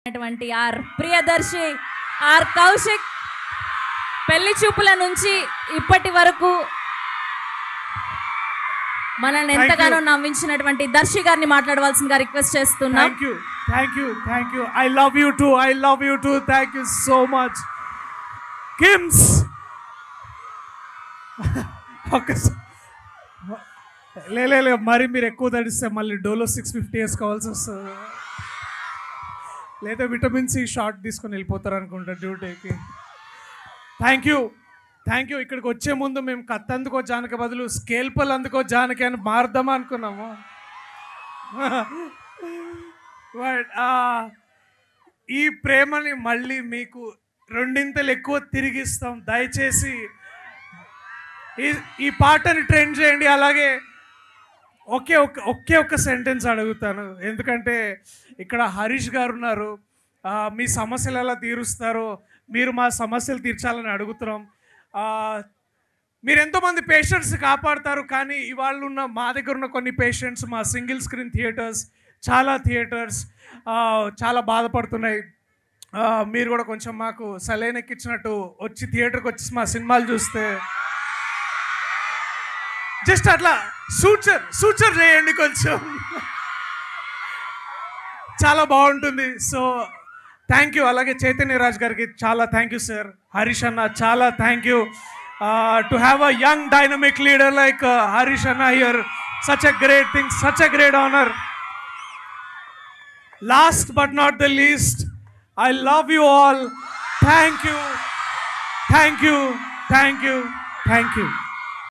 Are Priyadarshi are Kaushik పెళ్లి చూపుల నుంచి ఇప్పటి వరకు మనల్ని ఎంతగానో నవ్వించినటువంటి దర్శి గారిని మాట్లాడవలసిందిగా రిక్వెస్ట్ చేస్తున్నాం. Thank you I love you two thank you so much KIMS. లే మరి మీరు ఎక్కువ తడిస్తే మళ్ళీ డోలో 650 వేసుకోవాల్సి వస్తుంది, లేదా విటమిన్ సి షార్ట్ తీసుకొని వెళ్ళిపోతారు అనుకుంటా డ్యూటీకి. థ్యాంక్ యూ ఇక్కడికి వచ్చే ముందు మేము కత్తి అందుకో జానకి బదులు స్కేల్పల్ అందుకో జానకి అని మారుద్దామా అనుకున్నాము. బట్ ఈ ప్రేమని మళ్ళీ మీకు రెండింతలు ఎక్కువ తిరిగిస్తాం. దయచేసి ఈ పాటని ట్రెండ్ చేయండి. అలాగే ఒకే ఒక్క సెంటెన్స్ అడుగుతాను, ఎందుకంటే ఇక్కడ హరీష్ గారు ఉన్నారు. మీ సమస్యలు ఎలా తీరుస్తారో మీరు మా సమస్యలు తీర్చాలని అడుగుతున్నాం. మీరు ఎంతోమంది పేషెంట్స్ కాపాడతారు, కానీ ఇవాళ ఉన్న మా దగ్గర ఉన్న కొన్ని పేషెంట్స్ మా సింగిల్ స్క్రీన్ థియేటర్స్ చాలా బాధపడుతున్నాయి. మీరు కూడా కొంచెం మాకు సలైన్ ఎక్కించినట్టు వచ్చి థియేటర్కి వచ్చి మా సినిమాలు చూస్తే జస్ట్ అట్లా సూచర్ చేయండి, కొంచెం చాలా బాగుంటుంది. So thank you. అలాగే చైతన్య రాజ్ గారికి చాలా థ్యాంక్ యూ సార్. హరీష్ అన్న చాలా thank you. To have a young dynamic leader like Harish అన్న here, such a great thing, such a great honor. Last but not the least, I love you all. Thank you.